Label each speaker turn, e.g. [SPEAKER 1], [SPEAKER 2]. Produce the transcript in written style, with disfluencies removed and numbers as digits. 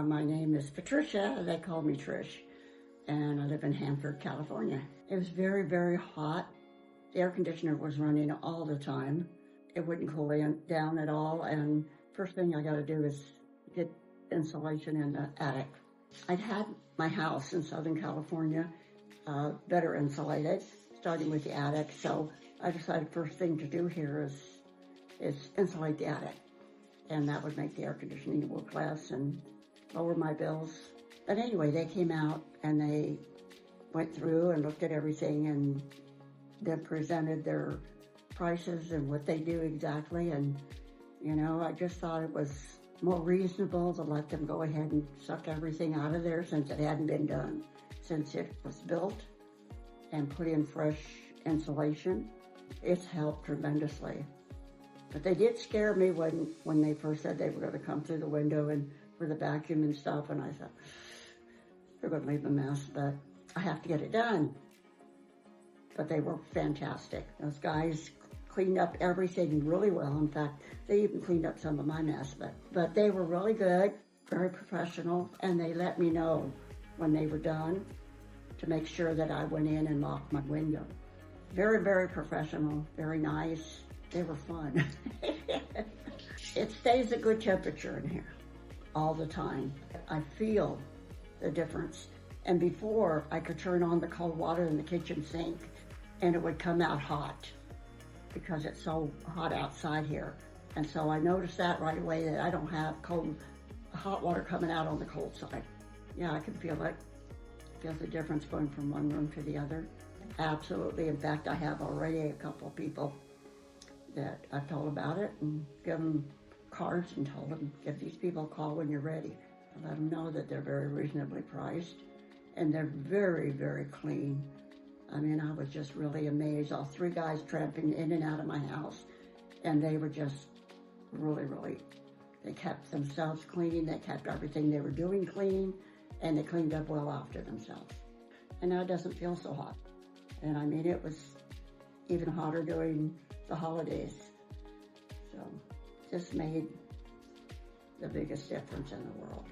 [SPEAKER 1] My name is Patricia. They call me Trish, and I live in Hanford, California. It was very, very hot. The air conditioner was running all the time. It wouldn't cool down at all, and first thing I got to do is get insulation in the attic. I'd had my house in Southern California better insulated, starting with the attic, so I decided first thing to do here is insulate the attic, and that would make the air conditioning work less and lower my bills. But anyway, they came out and they went through and looked at everything and then presented their prices and what they do exactly. And, I just thought it was more reasonable to let them go ahead and suck everything out of there since it hadn't been done, since it was built and put in fresh insulation. It's helped tremendously. But they did scare me when they first said they were going to come through the window and for the vacuum and stuff, and I thought, they're going to leave a mess, but I have to get it done. But they were fantastic. Those guys cleaned up everything really well. In fact, they even cleaned up some of my mess, but they were really good, very professional, and they let me know when they were done to make sure that I went in and locked my window. Very, very professional, very nice. They were fun. It stays a good temperature in here all the time. I feel the difference. And before, I could turn on the cold water in the kitchen sink and it would come out hot because it's so hot outside here. And so I noticed that right away, that I don't have hot water coming out on the cold side. Yeah, I can feel it. Feel the difference going from one room to the other. Absolutely. In fact, I have already a couple of people that I've told about it and given them cards and told them, give these people a call when you're ready. I let them know that they're very reasonably priced and they're very, very clean. I mean, I was just really amazed. All three guys tramping in and out of my house, and they were just really, they kept themselves clean. They kept everything they were doing clean, and they cleaned up well after themselves. And now it doesn't feel so hot. And I mean, it was even hotter during the holidays. So this made the biggest difference in the world.